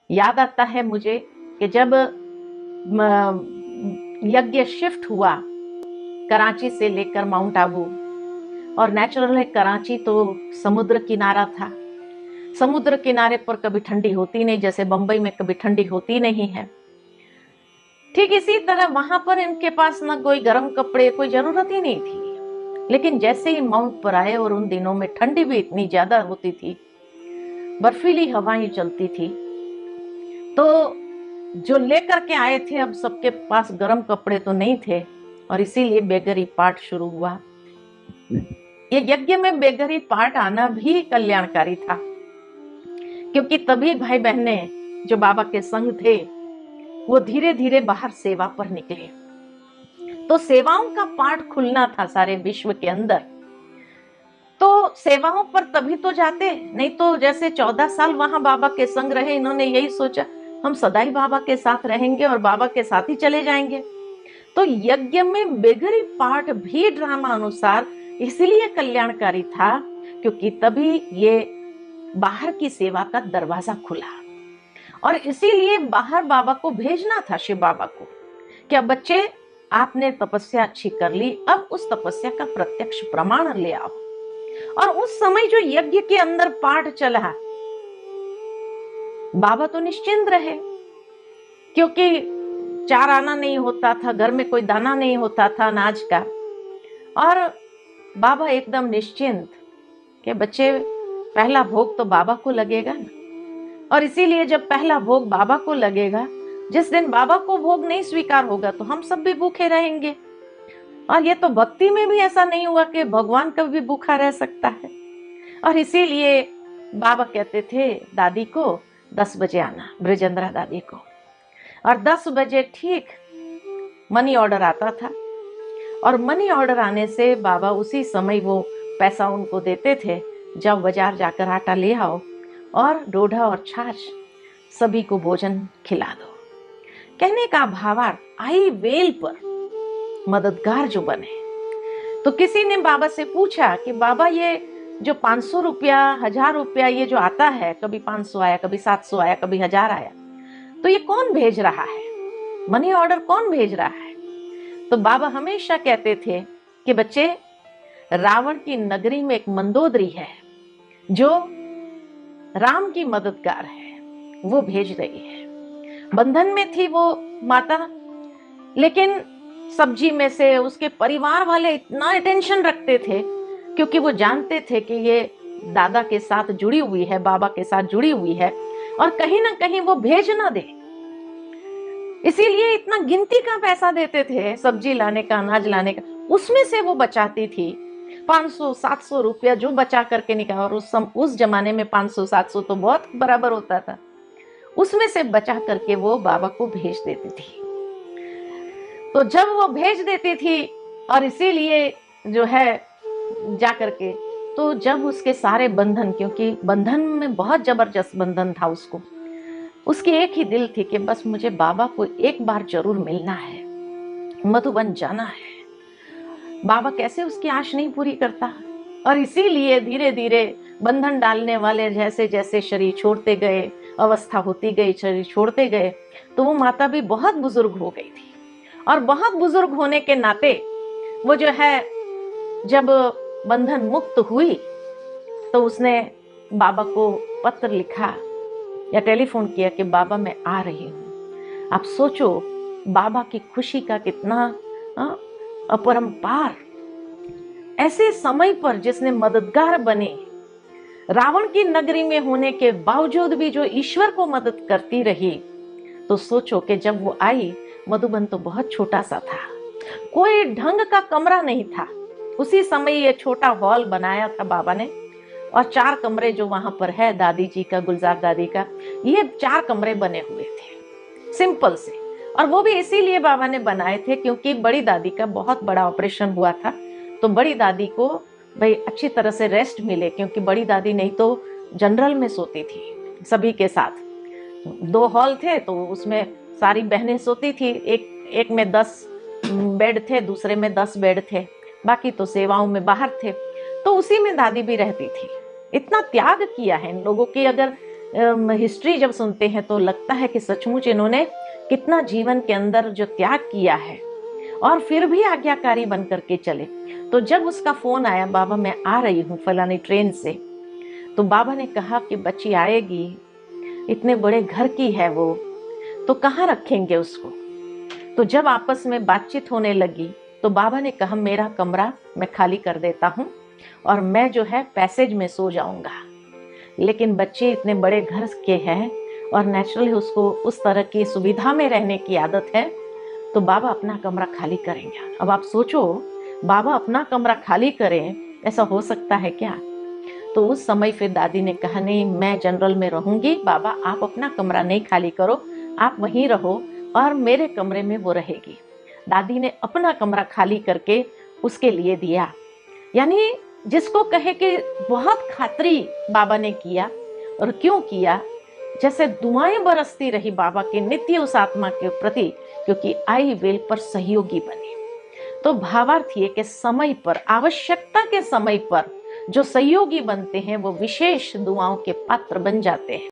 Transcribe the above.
याद आता है मुझे कि जब यज्ञ शिफ्ट हुआ कराची से लेकर माउंट आबू, और नेचुरल है कराची तो समुद्र किनारा था। समुद्र किनारे पर कभी ठंडी होती नहीं, जैसे बंबई में कभी ठंडी होती नहीं है। ठीक इसी तरह वहां पर इनके पास ना कोई गर्म कपड़े, कोई जरूरत ही नहीं थी। लेकिन जैसे ही माउंट पर आए, और उन दिनों में ठंडी भी इतनी ज्यादा होती थी, बर्फीली हवाएं चलती थी, तो जो लेकर के आए थे, अब सबके पास गर्म कपड़े तो नहीं थे, और इसीलिए बेगरी पाठ शुरू हुआ। ये यज्ञ में बेगरी पाठ आना भी कल्याणकारी था, क्योंकि तभी भाई बहने जो बाबा के संग थे वो धीरे धीरे बाहर सेवा पर निकले। तो सेवाओं का पाठ खुलना था सारे विश्व के अंदर। तो सेवाओं पर तभी तो जाते, नहीं तो जैसे 14 साल वहां बाबा के संग रहे, इन्होंने यही सोचा हम सदाई बाबा के साथ रहेंगे और बाबा के साथ ही चले जाएंगे। तो यज्ञ में बेगरी पाठ भी ड्रामा अनुसार इसलिए कल्याणकारी था क्योंकि तभी ये बाहर की सेवा का दरवाजा खुला, और इसीलिए बाहर बाबा को भेजना था, शिव बाबा को, क्या बच्चे आपने तपस्या अच्छी कर ली, अब उस तपस्या का प्रत्यक्ष प्रमाण ले आओ। और उस समय जो यज्ञ के अंदर पाठ चला, बाबा तो निश्चिंत रहे, क्योंकि 4 आना नहीं होता था, घर में कोई दाना नहीं होता था अनाज का, और बाबा एकदम निश्चिंत कि बच्चे पहला भोग तो बाबा को लगेगा ना। और इसीलिए जब पहला भोग बाबा को लगेगा, जिस दिन बाबा को भोग नहीं स्वीकार होगा तो हम सब भी भूखे रहेंगे। और ये तो भक्ति में भी ऐसा नहीं हुआ कि भगवान कभी भी भूखा रह सकता है। और इसीलिए बाबा कहते थे दादी को 10 बजे आना, ब्रजेंद्रा दादी को, और 10 बजे ठीक मनी ऑर्डर आता था, और मनी ऑर्डर आने से बाबा उसी समय वो पैसा उनको देते थे, जब बाजार जाकर आटा ले आओ और डोढा और छाछ सभी को भोजन खिला दो। कहने का भावार्थ, आई वेल पर मददगार जो बने। तो किसी ने बाबा से पूछा कि बाबा ये जो 500 रुपया, 1000 रुपया ये जो आता है, कभी 500 आया, कभी 700 आया, कभी 1000 आया, तो ये कौन भेज रहा है, मनी ऑर्डर कौन भेज रहा है? तो बाबा हमेशा कहते थे कि बच्चे, रावण की नगरी में एक मंदोदरी है जो राम की मददगार है, वो भेज रही है। बंधन में थी वो माता, लेकिन सब्जी में से उसके परिवार वाले इतना अटेंशन रखते थे, क्योंकि वो जानते थे कि ये दादा के साथ जुड़ी हुई है, बाबा के साथ जुड़ी हुई है, और कहीं ना कहीं वो भेज ना दे, इसीलिए इतना गिनती का पैसा देते थे, सब्जी लाने का, अनाज लाने का, उसमें से वो बचाती थी 500-700 रुपया जो बचा करके निकाला। और उस जमाने में 500-700 तो बहुत बराबर होता था, उसमें से बचा करके वो बाबा को भेज देती थी। तो जब वो भेज देती थी, और इसीलिए जो है जा करके, तो जब उसके सारे बंधन, क्योंकि बंधन में बहुत जबरदस्त बंधन था उसको, उसकी एक ही दिल थी कि बस मुझे बाबा को एक बार जरूर मिलना है, मधुबन जाना है। बाबा कैसे उसकी आश नहीं पूरी करता। और इसीलिए धीरे धीरे बंधन डालने वाले जैसे जैसे शरीर छोड़ते गए, अवस्था होती गई, शरीर छोड़ते गए, तो वो माता भी बहुत बुजुर्ग हो गई थी। और बहुत बुजुर्ग होने के नाते वो जो है, जब बंधन मुक्त हुई तो उसने बाबा को पत्र लिखा या टेलीफोन किया कि बाबा मैं आ रही हूँ। आप सोचो बाबा की खुशी का कितना अपरंपार। ऐसे समय पर जिसने मददगार बने, रावण की नगरी में होने के बावजूद भी जो ईश्वर को मदद करती रही, तो सोचो कि जब वो आई, मधुबन तो बहुत छोटा सा था, कोई ढंग का कमरा नहीं था। उसी समय ये छोटा हॉल बनाया था बाबा ने, और 4 कमरे जो वहां पर है दादी जी का, गुलजार दादी का, ये 4 कमरे बने हुए थे सिंपल से। और वो भी इसीलिए बाबा ने बनाए थे क्योंकि बड़ी दादी का बहुत बड़ा ऑपरेशन हुआ था, तो बड़ी दादी को भाई अच्छी तरह से रेस्ट मिले, क्योंकि बड़ी दादी नहीं तो जनरल में सोती थी सभी के साथ। 2 हॉल थे तो उसमें सारी बहनें सोती थी, एक में 10 बेड थे, दूसरे में 10 बेड थे, बाकी तो सेवाओं में बाहर थे, तो उसी में दादी भी रहती थी। इतना त्याग किया है इन लोगों की, अगर हिस्ट्री जब सुनते हैं तो लगता है कि सचमुच इन्होंने कितना जीवन के अंदर जो त्याग किया है और फिर भी आज्ञाकारी बन करके चले। तो जब उसका फोन आया, बाबा मैं आ रही हूँ फलानी ट्रेन से, तो बाबा ने कहा कि बच्ची आएगी, इतने बड़े घर की है वो, तो कहाँ रखेंगे उसको। तो जब आपस में बातचीत होने लगी तो बाबा ने कहा मेरा कमरा मैं खाली कर देता हूँ और मैं जो है पैसेज में सो जाऊंगा। लेकिन बच्चे इतने बड़े घर के हैं और नेचुरली उसको उस तरह की सुविधा में रहने की आदत है, तो बाबा अपना कमरा खाली करेंगे। अब आप सोचो, बाबा अपना कमरा खाली करें, ऐसा हो सकता है क्या। तो उस समय फिर दादी ने कहा नहीं, मैं जनरल में रहूंगी, बाबा आप अपना कमरा नहीं खाली करो, आप वहीं रहो और मेरे कमरे में वो रहेगी। दादी ने अपना कमरा खाली करके उसके लिए दिया। यानी जिसको कहे कि बहुत खातिरी बाबा ने किया। और क्यों किया, जैसे दुआएं बरसती रही बाबा के नित्य उस आत्मा के प्रति, क्योंकि आई विल पर सहयोगी बनी। तो भावार्थ ये कि समय पर, आवश्यकता के समय पर जो सहयोगी बनते हैं वो विशेष दुआओं के पात्र बन जाते हैं।